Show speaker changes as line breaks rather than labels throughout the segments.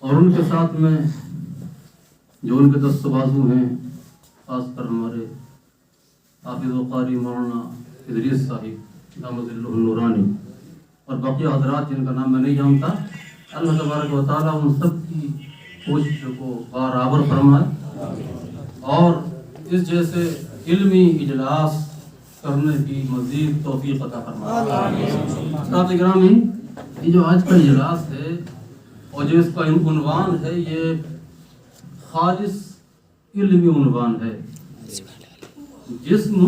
اور ان کے ساتھ میں جو ان کے دست بازو ہیں، خاص کر ہمارے حافظ و قاری مولانا ادریس صاحب دامت اللہ النورانی، اور باقی حضرات جن کا نام میں نہیں جانتا، اللہ تبارک و تعالیٰ ان سب کی کوششوں کو برابر فرمائے اور اس جیسے علمی اجلاس کرنے کی مزید توفیق عطا فرمائے۔ حضرات گرامی، یہ جو آج کا اجلاس ہے اور جو اس کا عنوان ہے، یہ خالص علمی عنوان ہے، جسم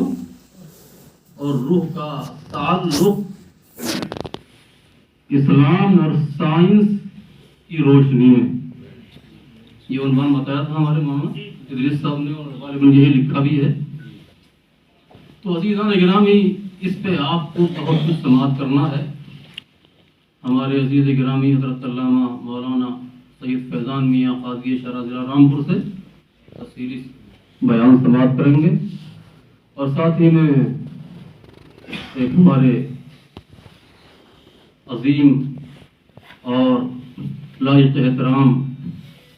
اور روح کا تعلق اسلام اور سائنس کی روشنی میں۔ یہ عنوان بتایا تھا ہمارے مولانا ادریس صاحب نے، اور غالباً یہی لکھا بھی ہے۔ تو عزیزان گرامی، اس پہ آپ کو بہت کچھ سماعت کرنا ہے۔ ہمارے عزیز گرامی حضرت علامہ مولانا سید فیضان میاں قاضی شرع ضلع رامپور سے تفصیلی بیان سماعت کریں گے، اور ساتھ ہی میں ایک ہمارے عظیم اور لائق احترام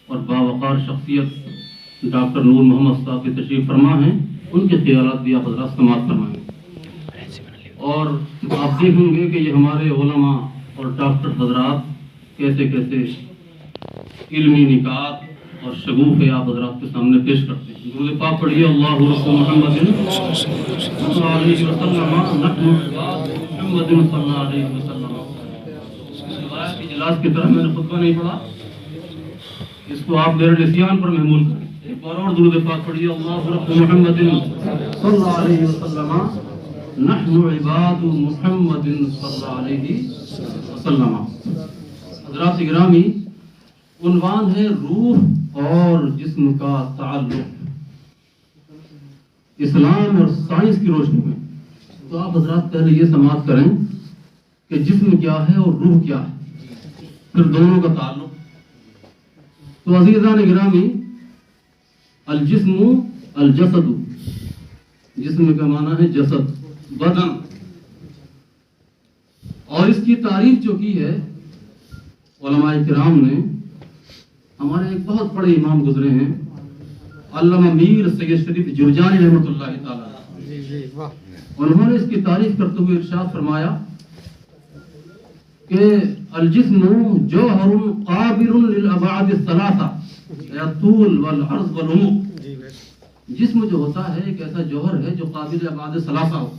اور باوقار شخصیت ڈاکٹر نور محمد صاحب کی تشریف فرما ہیں، ان کے خیالات بھی آپ حضرات سماعت فرمائیں گے، اور آپ دیکھیں گے کہ یہ ہمارے علماء اور ڈاکٹر حضرات کیسے کیسے علمی نکات اور شگوفے آپ حضرات کے سامنے پیش کرتے ہیں۔ درود پاک پڑھیے، اللہ رسول محمد صلی اللہ علیہ وسلم، محمد صلی اللہ علیہ وسلم۔ اجلاس کی طرح میں نے خطبہ نہیں پڑھا، اس کو آپ میرے نسیان پر محمول کریں۔ ایک بار اور درود پاک پڑھیے، اللہ رسول محمد صلی اللہ علیہ وسلم، نحن عباد محمد صلی اللہ علیہ وسلم۔ حضرات گرامی، عنوان ہے روح اور جسم کا تعلق اسلام اور سائنس کی روشنی میں۔ تو آپ حضرات پہلے یہ سماعت کریں کہ جسم کیا ہے اور روح کیا ہے، پھر دونوں کا تعلق۔ تو عزیزان گرامی، الجسم الجسد، جسم کا معنی ہے جسد، بدن، اور اس کی تعریف جو کی ہے علماء کرام نے، ہمارے ایک بہت بڑے امام گزرے ہیں علامہ میر سید شریف جرجانی رحمۃ اللہ تعالی، انہوں نے اس کی تعریف کرتے ہوئے ارشاد فرمایا کہ الجسم جوہر قابل للابعاد الثلاثہ، الطول والعرض والعمق۔ جسم جو ہوتا ہے ایک ایسا جوہر ہے جو قابل ابعاد ثلاثہ ہو،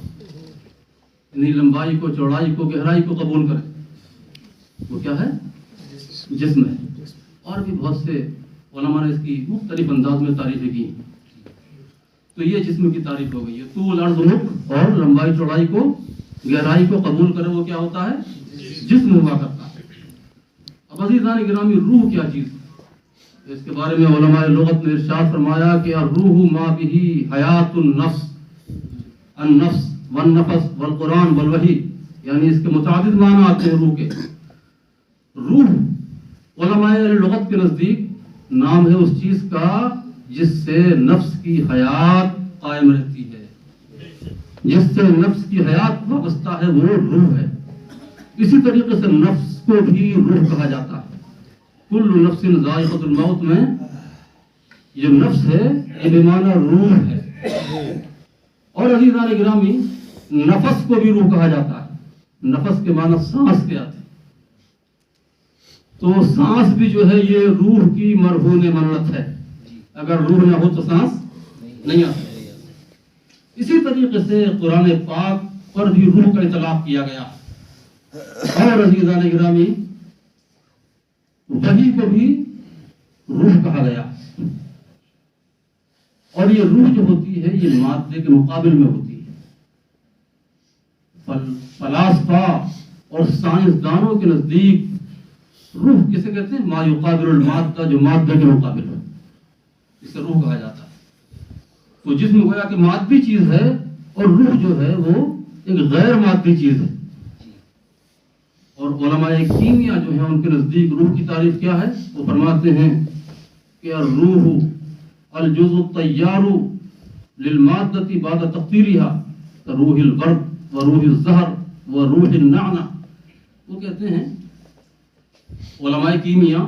یعنی لمبائی کو، چوڑائی کو، گہرائی کو قبول کرے، وہ کیا ہے؟ جسم ہے۔ اور بھی بہت سے علماء نے اس کی مختلف انداز میں تعریفیں کی۔ تو یہ جسم کی تعریف ہو گئی ہے، طول عرض عمق، اور لمبائی چوڑائی کو، گہرائی کو قبول کرے، وہ کیا ہوتا ہے؟ جسم ہوا کرتا ہے۔ اب عزیزان گرامی، روح کیا چیز ہے؟ اس کے بارے میں علماء لغت نے ارشاد فرمایا کہ الروح ما به حیات النفس، النفس والنفس والقرآن والوحی، یعنی اس کے متعدد معنی آتے ہیں روح کے۔ روح علماء لغت کے نزدیک نام ہے اس چیز کا جس سے نفس کی حیات قائم رہتی ہے، جس سے نفس کی حیات وابستہ ہے، وہ روح ہے۔ اسی طریقے سے نفس کو بھی روح کہا جاتا ہے۔ کل نفس ذائقۃ الموت میں جو نفس ہے یہ بمعنی روح ہے۔ اور عزیزان گرامی، نفس کو بھی روح کہا جاتا ہے۔ نفس کے معنی سانس کے آتے ہیں، تو سانس بھی جو ہے یہ روح کی مرہون منت ہے، اگر روح نہ ہو تو سانس نہیں آ سکتی۔ اسی طریقے سے قرآن پاک پر بھی روح کا اطلاق کیا گیا۔ اور عزیزان گرامی، وحی کو بھی روح کہا گیا، اور یہ روح جو ہوتی ہے یہ مادے کے مقابل میں ہوتی ہے۔ فلاسفہ اور سائنسدانوں کے نزدیک روح کسے کہتے ہیں؟ ما یقابل المادہ، جو مادہ کے مقابل ہے، اسے روح کہا جاتا ہے۔ تو جسم گویا کہ مادی چیز ہے، اور روح جو ہے وہ ایک غیر مادی چیز ہے۔ اور علماء کیمیا جو ہیں ان کے نزدیک روح کی تعریف کیا ہے؟ وہ فرماتے ہیں کہ الروح الجزء الطیار للمادة بعد تقدیرها كروح البرد وروح الزہر وروح النعنع۔ وہ کہتے ہیں علماء کیمیا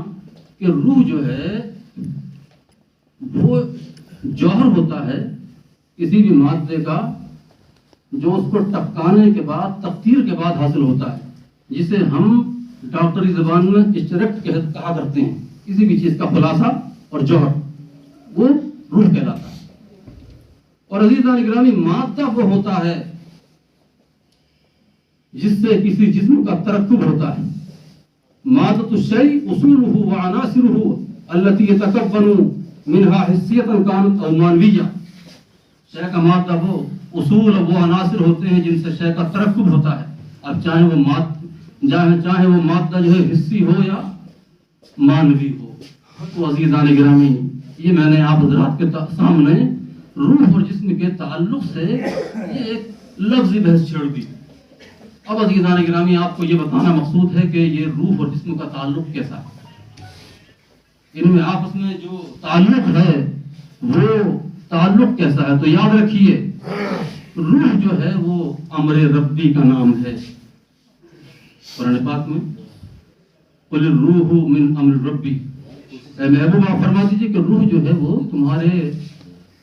کہ روح جو ہے وہ جوہر ہوتا ہے کسی بھی مادے کا جو اس کو ٹپکانے کے بعد تقطیر کے بعد حاصل ہوتا ہے، جسے ہم ڈاکٹری زبان میں ایکسٹریکٹ کہا کرتے ہیں، کسی بھی چیز کا خلاصہ اور جوہر، وہ روح کہلاتا ہے۔ اور عزیزان گرامی، مادہ وہ ہوتا ہے جس سے کسی جسم کا ترکب ہوتا ہے۔ مادۃ الشیء اصولہ وعناصرہ التي يتكون منها حسیۃ كانت او معنویہ۔ شے کا مادہ وہ اصول وہ عناصر ہوتے ہیں جن سے شے کا ترکب ہوتا ہے، اب چاہے وہ مادہ جو ہے حسی ہو یا مانوی ہو۔ تو عزیزان گرامی، یہ میں نے آپ حضرات کے سامنے روح اور جسم کے تعلق سے یہ ایک لفظی بحث چھیڑ دی۔ اب عزیزان گرامی، آپ کو یہ بتانا مقصود ہے کہ یہ روح اور جسم کا تعلق کیسا ہے، ان میں آپس میں جو تعلق ہے وہ تعلق کیسا ہے۔ تو یاد رکھیے، روح جو ہے وہ امر ربی کا نام ہے۔ قرآن پاک میں قل الروح من امر ربی، اے محبوب آپ فرما دیجیے کہ روح جو ہے وہ تمہارے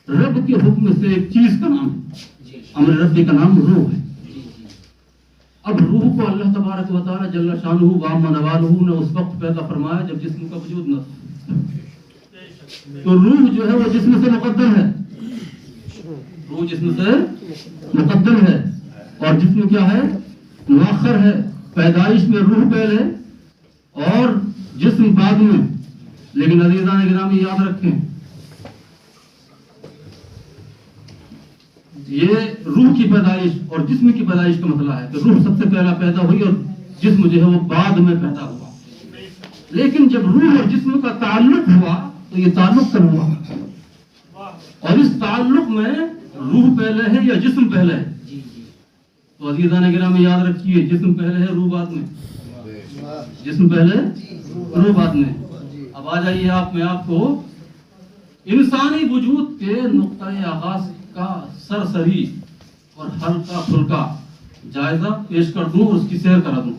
رب کے حکم سے ایک چیز کا نام ہے، امر ربی کا نام روح ہے۔ اب روح کو اللہ تبارک و تعالی جل شانہ وعم نوالہ نے اس وقت پیدا فرمایا جب جسم کا وجود نہ تھا۔ تو روح جو ہے وہ جسم سے مقدم ہے، روح جسم سے مقدم ہے، اور جسم کیا ہے؟ مؤخر ہے۔ پیدائش میں روح پہلے اور جسم بعد میں۔ لیکن عزیزان گرامی یاد رکھیں، یہ روح کی پیدائش اور جسم کی پیدائش کا مسئلہ ہے کہ روح سب سے پہلا پیدا ہوئی اور جسم جو ہے وہ بعد میں پیدا ہوا۔ لیکن جب روح اور جسم کا تعلق ہوا تو یہ تعلق کب ہوا؟ اور اس تعلق میں روح پہلے ہے یا جسم پہلے ہے؟ تو عزیزان گرامی یاد رکھیے، جسم پہلے ہے، روح بعد میں۔ جسم پہلے، روح بعد میں۔ اب آ جائیے میں آپ کو انسانی وجود کے نقطۂ آغاز کا سرسری اور ہلکا پھلکا جائزہ پیش کر دوں اور اس کی سیر کرا دوں۔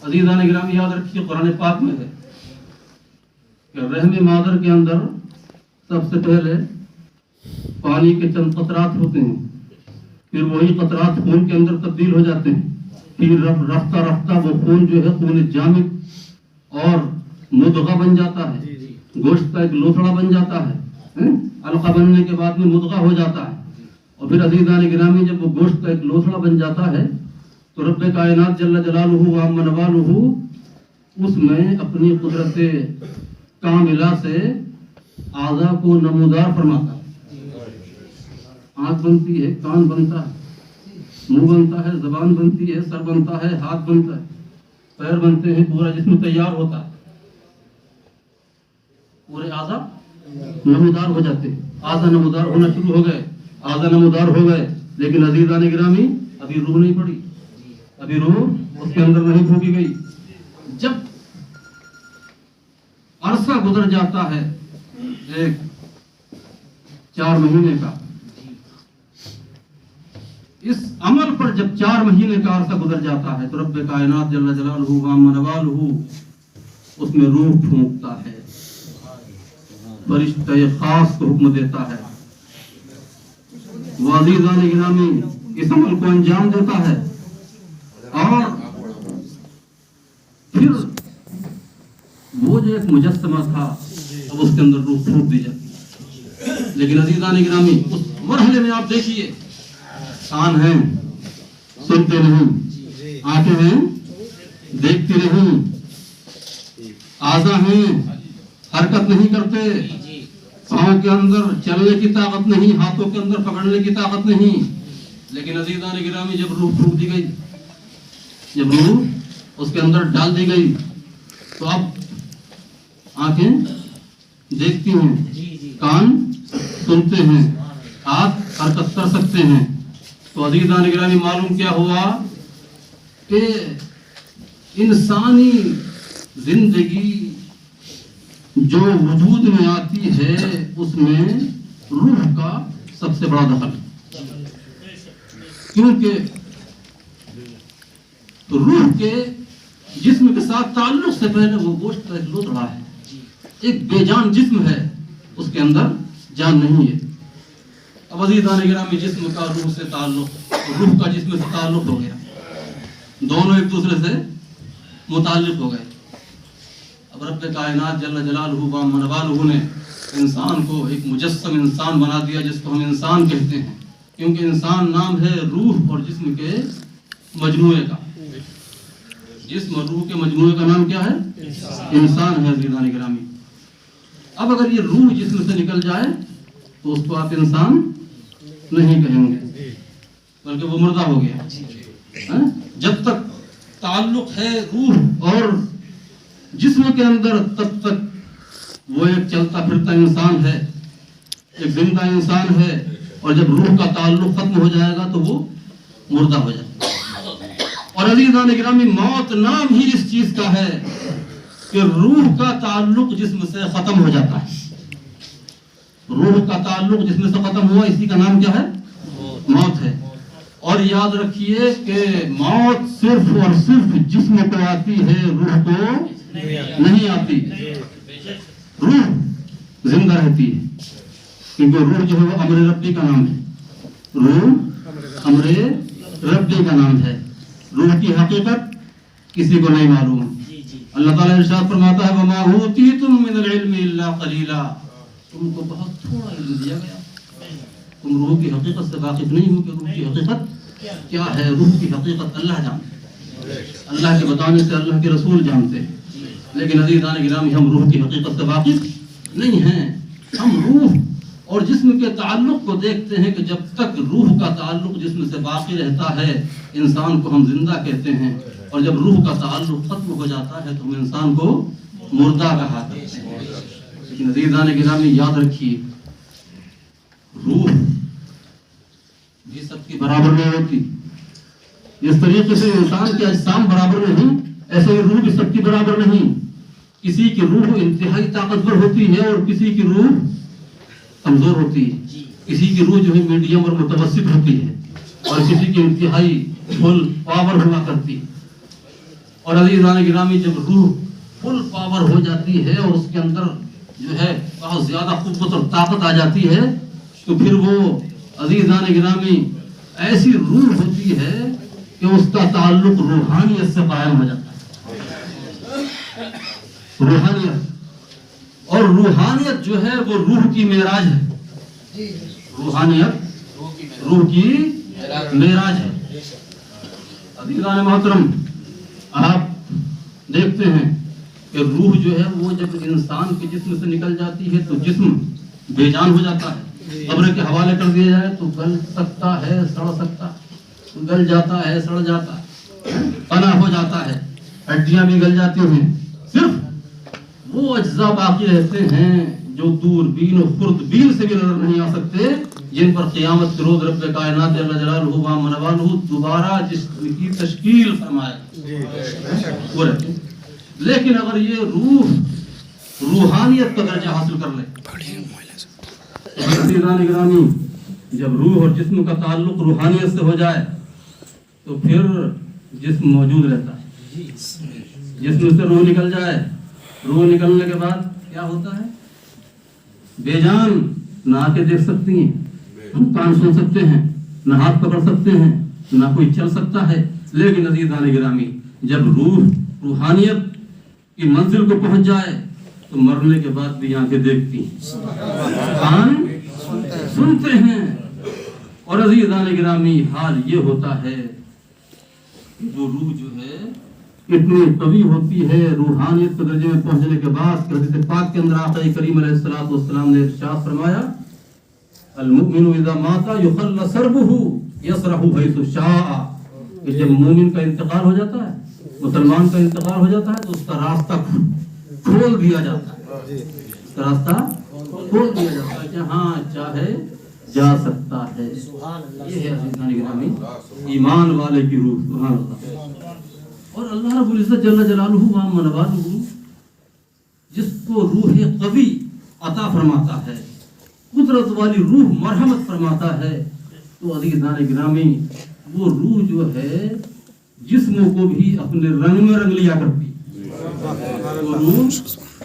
عزیزان گرامی یاد رکھیے، قرآن پاک میں ہے کہ رحم مادر کے اندر سب سے پہلے پانی کے چند قطرات ہوتے ہیں، پھر وہی قطرات خون کے اندر تبدیل ہو جاتے ہیں، پھر رفتہ رفتہ وہ خون جو ہے خون جامد اور مدغہ بن جاتا ہے، گوشت کا ایک لوتھڑا بن جاتا ہے، علقہ بننے کے بعد میں مدغہ ہو جاتا ہے، اور پھر عزیزان گرامی جب وہ گوشت کا ایک لوتھڑا بن جاتا ہے تو رب کائنات جل جلالہ وعم نوالہ اس میں اپنی قدرت کاملہ سے اعضاء کو نمودار فرماتا ہے۔ آنکھ بنتی ہے، کان بنتا ہے، منہ بنتا ہے، زبان بنتی ہے، سر بنتا ہے، ہاتھ بنتا ہے، پیر بنتے ہیں، پورا جسم تیار ہوتا ہے، پورے اعضاء نمودار ہو جاتے ہیں۔ اعضاء نمودار ہونا شروع ہو گئے، اعضاء نمودار ہو گئے، لیکن عزیزان گرامی ابھی روح نہیں پڑی، ابھی روح اس کے اندر نہیں پھونکی گئی۔ جب عرصہ گزر جاتا ہے ایک 4 مہینے کا، اس عمل پر جب 4 مہینے کا عرصہ گزر جاتا ہے تو رب کائنات جل جلالہ وعم نوالہ اس میں روح پھونکتا ہے، فرشتہ خاص کو حکم دیتا ہے، وہ عزیزان گرامی اس عمل کو انجام دیتا ہے، اور پھر وہ جو ایک مجسمہ تھا اب اس کے اندر روح پھونک دی جاتی ہے۔ لیکن عزیزان گرامی اس مرحلے میں آپ دیکھیے، کان ہیں سنتے نہیں، آنکھیں ہیں دیکھتے نہیں، اعضاء ہیں حرکت نہیں کرتے، پاؤں کے اندر چلنے کی طاقت نہیں، ہاتھوں کے اندر پکڑنے کی طاقت نہیں۔ لیکن عزیزان گرامی جب روح پھونک دی گئی، جب روح اس کے اندر ڈال دی گئی تو اب آنکھیں دیکھتی ہیں، کان سنتے ہیں، ہاتھ حرکت کر سکتے ہیں۔ تو عزیزان گرامی معلوم کیا ہوا کہ انسانی زندگی جو وجود میں آتی ہے اس میں روح کا سب سے بڑا دخل، کیونکہ روح کے جسم کے ساتھ تعلق سے پہلے وہ گوشت کا ایک لوتھڑا ہے، ایک بے جان جسم ہے، اس کے اندر جان نہیں ہے۔ اب عزیزان گرامی، جسم کا روح سے تعلق، روح کا جسم سے تعلق ہو گیا، دونوں ایک دوسرے سے متعلق ہو گئے۔ اب رب کائنات جل جلالہ و منوالہ نے انسان کو ایک مجسم انسان بنا دیا، جس کو ہم انسان کہتے ہیں، کیونکہ انسان نام ہے روح اور جسم کے مجموعے کا۔ جسم اور روح کے مجموعے کا نام کیا ہے؟ انسان ہے عزیزان گرامی۔ اب اگر یہ روح جسم سے نکل جائے تو اس کو آپ انسان نہیں کہیں گے، بلکہ وہ مردہ ہو گیا۔ جب تک تعلق ہے روح اور جسم کے اندر، تب تک وہ ایک چلتا پھرتا انسان ہے، ایک زندہ انسان ہے، اور جب روح کا تعلق ختم ہو جائے گا تو وہ مردہ ہو جائے گا۔ اور عزیزان گرامی، موت نام ہی اس چیز کا ہے کہ روح کا تعلق جسم سے ختم ہو جاتا ہے۔ روح کا تعلق جسم سے ختم ہوا، اسی کا نام کیا ہے؟ موت ہے۔ اور یاد رکھیے کہ موت صرف اور صرف جسم کو آتی ہے، روح کو نہیں آتی۔ روح زندہ رہتی ہے، کیونکہ روح جو ہے وہ امر ربی کا نام ہے۔ روح امر ربی کا نام ہے۔ روح کی حقیقت کسی کو نہیں معلوم۔ اللہ تعالیٰ ارشاد فرماتا ہے وَمَا أُوتِيتُم مِّنَ الْعِلْمِ إِلَّا قَلِيلًا، تم کو بہت تھوڑا علم دیا گیا، تم روح کی حقیقت سے واقف نہیں ہو کہ روح کی حقیقت کیا ہے۔ روح کی حقیقت اللہ جانتے ہیں، اللہ کے بتانے سے اللہ کے رسول جانتے ہیں، لیکن عزیزان گرامی ہم روح کی حقیقت سے واقف نہیں ہیں۔ ہم روح اور جسم کے تعلق کو دیکھتے ہیں کہ جب تک روح کا تعلق جسم سے باقی رہتا ہے انسان کو ہم زندہ کہتے ہیں، اور جب روح کا تعلق ختم ہو جاتا ہے تو ہم انسان کو مردہ کہا کرتے ہیں۔ لیکن عزیزان گرامی یاد رکھیے، روح بھی سب کی برابر نہیں ہوتی۔ اس طریقے سے انسان کے اجسام برابر نہیں، ایسے ہی روح بھی سب کی برابر نہیں۔ کسی کی روح انتہائی طاقتور ہوتی ہے اور کسی کی روح کمزور ہوتی ہے، کسی کی روح جو ہے میڈیم اور متوسط ہوتی ہے، اور کسی کی انتہائی فل پاور ہوا کرتی ہے۔ اور عزیزان گرامی، جب روح فل پاور ہو جاتی ہے اور اس کے اندر جو ہے بہت زیادہ قوت اور طاقت آ جاتی ہے، تو پھر وہ عزیزان گرامی ایسی روح ہوتی ہے کہ اس کا تعلق روحانیت سے قائم ہو جاتا ہے۔ روحانیت، اور روحانیت جو ہے وہ روح کی معراج ہے۔ روحانیت روح کی معراج ہے۔ عزیزان محترم، آپ دیکھتے ہیں کہ روح جو ہے وہ جب انسان کے جسم سے نکل جاتی ہے تو جسم بے جان ہو جاتا ہے، قبر کے حوالے کر دیا جائے تو گل سکتا ہے، سڑ سکتا ہے، گل جاتا ہے، سڑ جاتا ہے، فنا ہو جاتا ہے، ہڈیاں بھی گل جاتی ہیں، صرف وہ اجزاء باقی رہتے ہیں جو دوربین و خوردبین سے بھی نظر نہیں آ سکتے، جن پر قیامت کے روز رب کائنات جل جلالہ و منوالہ دوبارہ جسم کی تشکیل فرمائے۔ لیکن اگر یہ روح روحانیت کا درجہ حاصل کر لے، عزیزان گرامی، جب روح اور جسم کا تعلق روحانیت سے ہو جائے تو پھر جسم موجود رہتا ہے۔ جسم سے روح نکل جائے، روح نکلنے کے بعد کیا ہوتا ہے؟ بے جان، نہ آنکھیں دیکھ سکتی ہیں، نہ کان سن سکتے ہیں، نہ ہاتھ پکڑ سکتے ہیں، نہ کوئی چل سکتا ہے۔ لیکن عزیزان گرامی، جب روح روحانیت کی منزل کو پہنچ جائے تو مرنے کے بعد بھی آنکھیں دیکھتی ہیں، کان سنتے ہیں۔ اور عزیزان گرامی، حال یہ ہوتا ہے کہ وہ روح جو ہے اتنی قوی ہوتی ہے روحانیت کے درجے میں پہنچنے کے بعد کہ حدیث پاک کے اندر آقا کریم علیہ الصلوۃ والسلام نے ارشاد فرمایا المؤمن اذا مات يخل سربه يسرح حيث شاء، کہ جب مومن کا انتقال ہو جاتا ہے، مسلمان کا انتقال ہو جاتا ہے تو اس کا راستہ کھول دیا جاتا ہے، اس کا راستہ کھول دیا جاتا ہے، جہاں چاہے جا سکتا ہے۔ یہ ہے عزیزان گرامی ایمان والے کی روح، سبحان اللہ۔ اور اللہ رب العزت جل جلالہ و منوالہ جس کو روح قوی عطا فرماتا ہے، قدرت والی روح مرحمت فرماتا ہے، تو عزیزان گرامی وہ روح جو ہے جسموں کو بھی اپنے رنگ میں رنگ لیا کرتی، وہ روح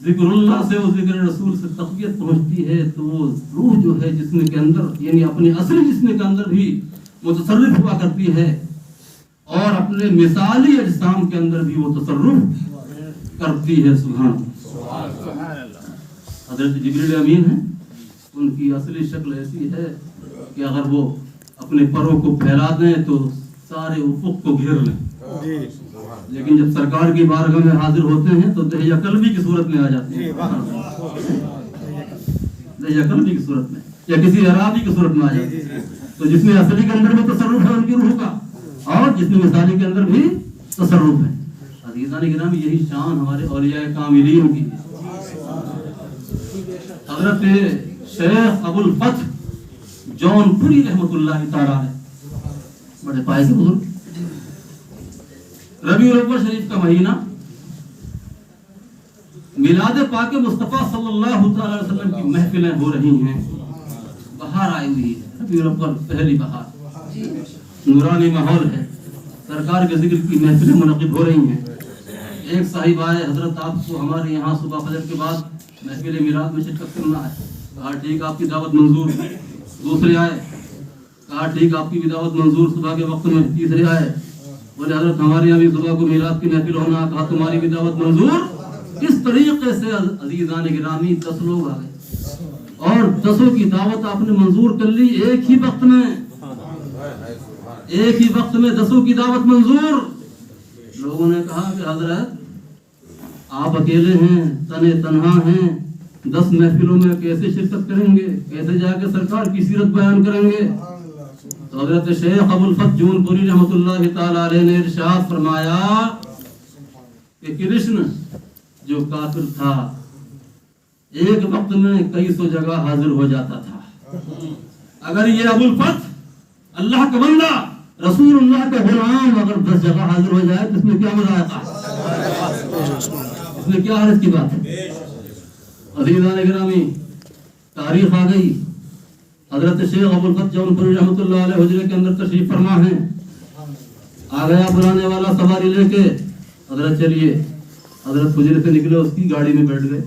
ذکر اللہ سے اور ذکر رسول سے تقویت پہنچتی ہے تو وہ روح جو ہے جسم کے اندر یعنی اپنے اصلی جسم کے اندر بھی متصرف ہوا کرتی ہے اور اپنے مثالی اجسام کے اندر بھی وہ تصرف کرتی ہے. سبحان اللہ. حضرت جبریل امین ہیں, ان کی اصلی شکل ایسی ہے کہ اگر وہ اپنے پروں کو پھیلا دیں تو سارے افق کو گھیر لیں, لیکن جب سرکار کی بارگاہ میں حاضر ہوتے ہیں تو دہیہ قلبی کی صورت میں آ جاتے ہیں. دہیہ قلبی کی صورت میں یا کسی عرابی کی صورت میں آ جاتے ہیں. تو جس میں اصلی کے اندر بھی تصرف ہے ان کی روح کا اور جس میں مثالی کے اندر بھی تصرف ہے. عزیزان کرام, یہی شان ہمارے اولیاء کاملین کی ہے. حضرت شیخ ابو الفتح جون پوری رحمت اللہ تعالی علیہ, بڑے پائے سے بزرگ, ربیع الاول شریف کا مہینہ, میلاد پاک مصطفیٰ صلی اللہ تعالی علیہ وسلم کی محفلیں ہو رہی ہیں. بہار آئی ہوئی ہے, ربیع الاول پہلی بہار, نورانی ماحول ہے, سرکار کے ذکر کی محفلیں منعقد ہو رہی ہیں. ایک صاحب آئے, حضرت آپ کو ہمارے یہاں صبح فجر کے بعد محفل میلاد میں شرکت کرنا ہے. کہا ٹھیک, آپ کی دعوت منظور. دوسرے آئے, کہا ٹھیک, آپ کی بھی دعوت منظور صبح کے وقت میں. تیسرے آئے, بولے حضرت ہمارے یہاں بھی صبح کو میلاد کی محفل ہونا. کہا تمہاری بھی دعوت منظور. اس طریقے سے عزیزان گرامی 10 لوگ آ گئے اور 10 کی دعوت آپ نے منظور کر لی ایک ہی وقت میں. ایک ہی وقت میں 10 کی دعوت منظور. لوگوں نے کہا کہ حضرت آپ اکیلے ہیں, تنے تنہا ہیں, 10 محفلوں میں کیسے شرکت کریں گے, کیسے جا کے سرکار کی سیرت بیان کریں گے. تو حضرت شیخ ابو الفتح جون پوری رحمت اللہ تعالی علیہ نے ارشاد فرمایا کہ کرشن جو کافر تھا ایک وقت میں کئی سو جگہ حاضر ہو جاتا تھا. اگر یہ ابو الفتح اللہ کا بندہ رسول اللہ کا غلام اگر 10 جگہ حاضر ہو جائے تو اس میں کیا مزہ آتا ہے, اس میں کیا حرج کی بات ہے. عزیزان گرامی, تاریخ آ گئی. حضرت شیخ ابو الفتح جون پوری رحمۃ اللہ علیہ حجرے کے اندر تشریف فرما ہے. آ گیا بلانے والا سواری لے کے, حضرت چلیے. حضرت حجرے سے نکلے, اس کی گاڑی میں بیٹھ گئے.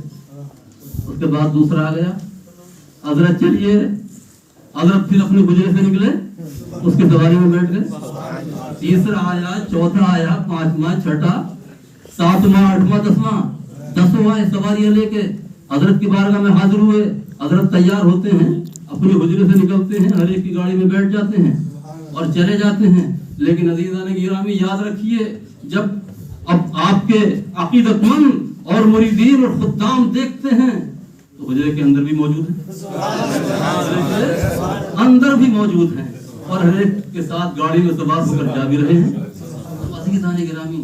اس کے بعد دوسرا آ گیا, حضرت چلیے. حضرت پھر اپنے حجرے سے نکلے, اس کی سواری میں بیٹھ گئے. تیسرا آیا, چوتھا آیا, 5واں, 6واں, 7واں, 8واں, 10واں, 10واں سواریاں لے کے حضرت کی بارگاہ میں حاضر ہوئے. حضرت تیار ہوتے ہیں, اپنے حجرے سے نکلتے ہیں, ہر ایک کی گاڑی میں بیٹھ جاتے ہیں اور چلے جاتے ہیں. لیکن عزیزان گرامی یاد رکھیے, جب اب آپ کے عقیدت مند اور مریدین اور خدام دیکھتے ہیں تو حجرے کے اندر بھی موجود ہیں, اندر بھی موجود ہیں اور ہر ایک کے ساتھ گاڑی میں سوار ہو کر جا بھی رہے ہیں. عزیزان گرامی,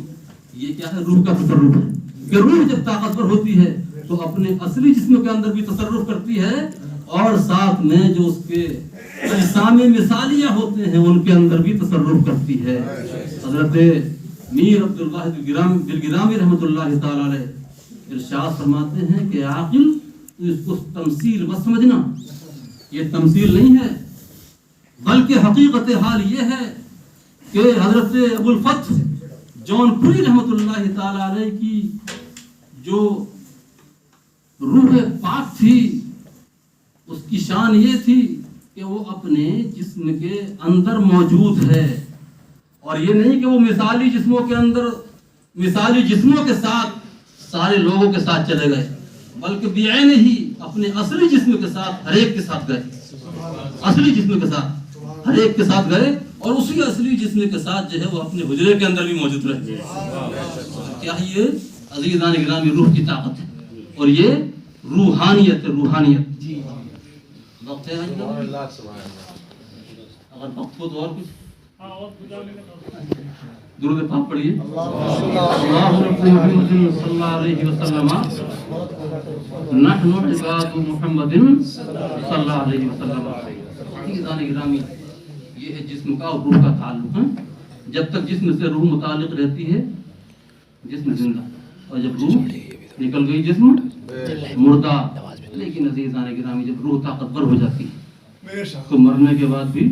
یہ کیا ہے, روح کا تصرف ہے کہ روح جب طاقتور ہوتی ہے تو اپنے اصلی جسم کے اندر بھی تصرف کرتی ہے اور ساتھ میں جو اس کے اجسام مثالیہ ہوتے ہیں ان کے اندر بھی تصرف کرتی ہے. حضرت میر عبد الواحد بالگرامی رحمۃ اللہ تعالی علیہ ارشاد فرماتے ہیں کہ عاقل اس کو تمثیل مت سمجھنا, یہ تمثیل نہیں ہے بلکہ حقیقت حال یہ ہے کہ حضرت ابو الفتح جون پوری رحمت اللہ تعالی علیہ کی جو روح پاک تھی اس کی شان یہ تھی کہ وہ اپنے جسم کے اندر موجود ہے. اور یہ نہیں کہ وہ مثالی جسموں کے اندر مثالی جسموں کے ساتھ سارے لوگوں کے ساتھ چلے گئے, بلکہ بعین ہی اپنے اصلی جسم کے ساتھ ہر ایک کے ساتھ گئے. اصلی جسم کے ساتھ ہر ایک کے ساتھ گئے اور اسی اصلی جسم کے ساتھ جو ہے وہ اپنے حجرے کے اندر بھی موجود رہے. کیا یہ عزیزان گرامی روح کی طاقت ہے اور یہ روحانیت ہے. روحانیت وقت ہے اگر وقت ہو تو اور کچھ درود پاک پڑھیے. اللہ رب محمد صلی اللہ علیہ وسلم نحن عباد محمد صلی اللہ علیہ وسلم. عزیزان گرامی, یہ ہے جسم کا اور روح کا تعلق ہے. جب تک جسم سے روح متعلق رہتی ہے جسم زندہ, اور جب روح نکل گئی جسم مردہ. لیکن عزیزان گرامی جب روح طاقتور ہو جاتی ہے تو مرنے کے بعد بھی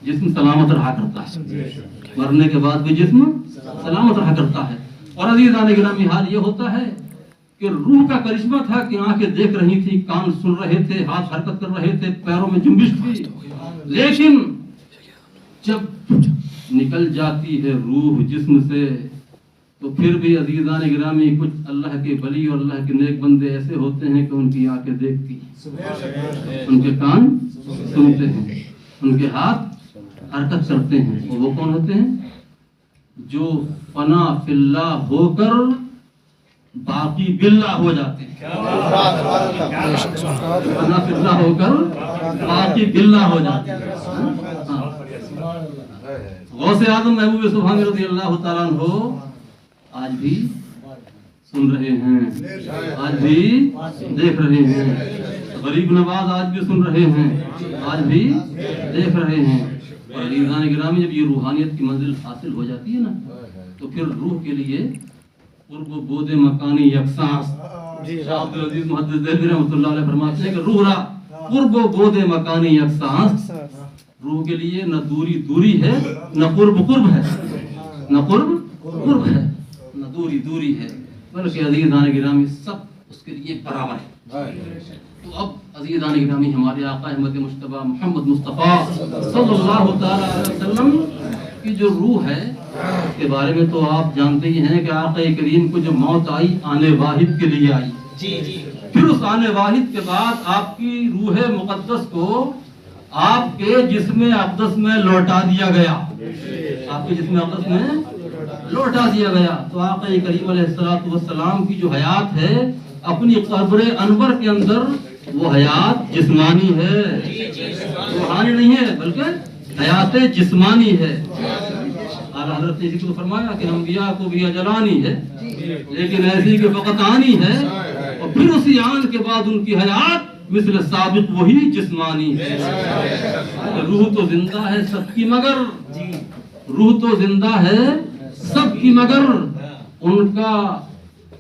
جسم سلامت رہا کرتا ہے. مرنے کے بعد بھی جسم سلامت رہا کرتا ہے. اور عزیزان گرامی حال یہ ہوتا ہے کہ روح کا کرشمہ تھا کہ آنکھیں دیکھ رہی تھی، کان سن رہے تھے، ہاتھ حرکت کر رہے تھے، پیروں میں جنبش تھی، لیکن جب نکل جاتی ہے روح جسم سے تو پھر بھی عزیزان گرامی کچھ اللہ کے ولی اور اللہ کے نیک بندے ایسے ہوتے ہیں کہ ان کی آنکھیں دیکھتی ہیں، ان کے کان سنتے ہیں، ان کے ہاتھ حرکت کرتے ہیں. اور وہ کون ہوتے ہیں؟ جو فنا فی اللہ ہو کر باقی باللہ ہو جاتے ہیں. فنا فی اللہ ہو کر باقی باللہ ہو جاتے ہیں. غوث اعظم محبوب سبحانی رضی اللہ تعالیٰ عنہ آج بھی سن رہے ہیں، آج بھی دیکھ رہے ہیں. غریب نواز آج بھی سن رہے ہیں، آج بھی دیکھ رہے ہیں. اور عزیزان گرامی جب یہ روحانیت کی منزل حاصل ہو جاتی ہے نا تو پھر روح کے لیے قرب و بود مکانی یکساں. عبدالعزیز محدث دہلوی رحمۃ اللہ علیہ فرماتے ہیں کہ روح را قرب و بود مکانی یکساں. روح کے لیے نہ دوری دوری ہے، نہ قرب قرب ہے، نہ قرب قرب ہے، نہ دوری دوری ہے، بلکہ عزیزان گرامی سب اس کے لیے برابر ہے. تو اب عزیزان گرامی ہمارے آقا احمد مجتبیٰ محمد مصطفیٰ صلی اللہ تعالی علیہ وسلم کی جو روح ہے اس کے بارے میں تو آپ جانتے ہی ہیں کہ آقا کریم کو جو موت آئی آنے واحد کے لیے آئی. پھر اس آنے واحد کے بعد آپ کی روح مقدس کو آپ کے جسم اقدس میں لوٹا دیا گیا، آپ کے جسم اقدس میں لوٹا دیا گیا. تو آقا کریم علیہ الصلوۃ والسلام کی جو حیات ہے اپنی قبر انور کے اندر وہ حیات جسمانی ہے، روحانی نہیں ہے بلکہ حیات جسمانی ہے. اعلیٰ حضرت نے ذکر فرمایا کہ انبیاء کو بھی اجلانی ہے لیکن ایسی کہ فقط آنی ہے، اور پھر اسی آن کے بعد ان کی حیات مثل سابق وہی جسمانی ہے. روح تو زندہ ہے سب کی مگر، روح تو زندہ ہے سب کی مگر ان کا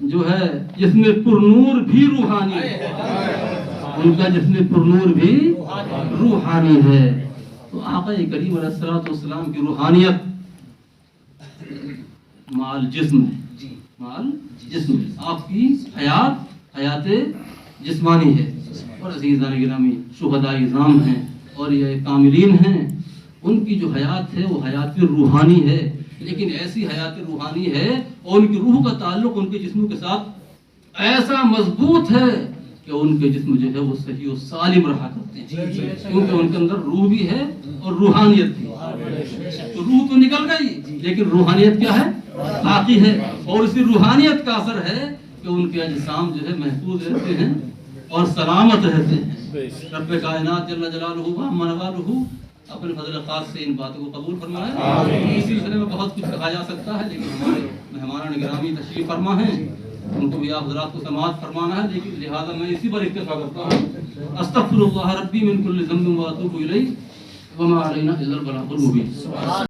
جو ہے جس میں پر نور بھی روحانی ہے، ان کا جس میں پر نور بھی روحانی ہے. تو آقا کریم علیہ الصلوۃ والسلام کی روحانیت مال جسم ہے، مال جسم ہے. آپ کی حیات جسمانی ہے. اور عزیزان گرامی شہداء اعظام ہیں اور یہ کاملین ہیں، ان کی جو حیات ہے وہ حیات روحانی ہے، لیکن ایسی حیات روحانی ہے اور ان کی روح کا تعلق ان کے جسم کے ساتھ ایسا مضبوط ہے کہ ان کے جسم جو ہے وہ صحیح و سالم رہا کرتے ہیں، کیونکہ ان کے اندر روح بھی ہے اور روحانیت بھی. تو روح تو نکل گئی لیکن روحانیت کیا ہے؟ باقی ہے. اور اسی روحانیت کا اثر ہے کہ ان کے اجسام جو ہے محفوظ رہتے ہیں اور سلامت رہتے ہیں. رب کائنات جل جلالہ و عم نوالہ اپنے فضل خاص سے ان باتوں کو قبول فرمائے. اس سلسلے میں بہت کچھ کہا جا سکتا ہے لیکن ہمارے مہمان گرامی تشریف فرما ہیں، ان کو بھی آپ حضرات کو سماعت فرمانا ہے، لیکن لہذا میں اسی پر اکتفا کرتا ہوں. استغفر اللہ ربی من کل ذنب و اتوب الیہ وما علینا الا البلاغ المبین.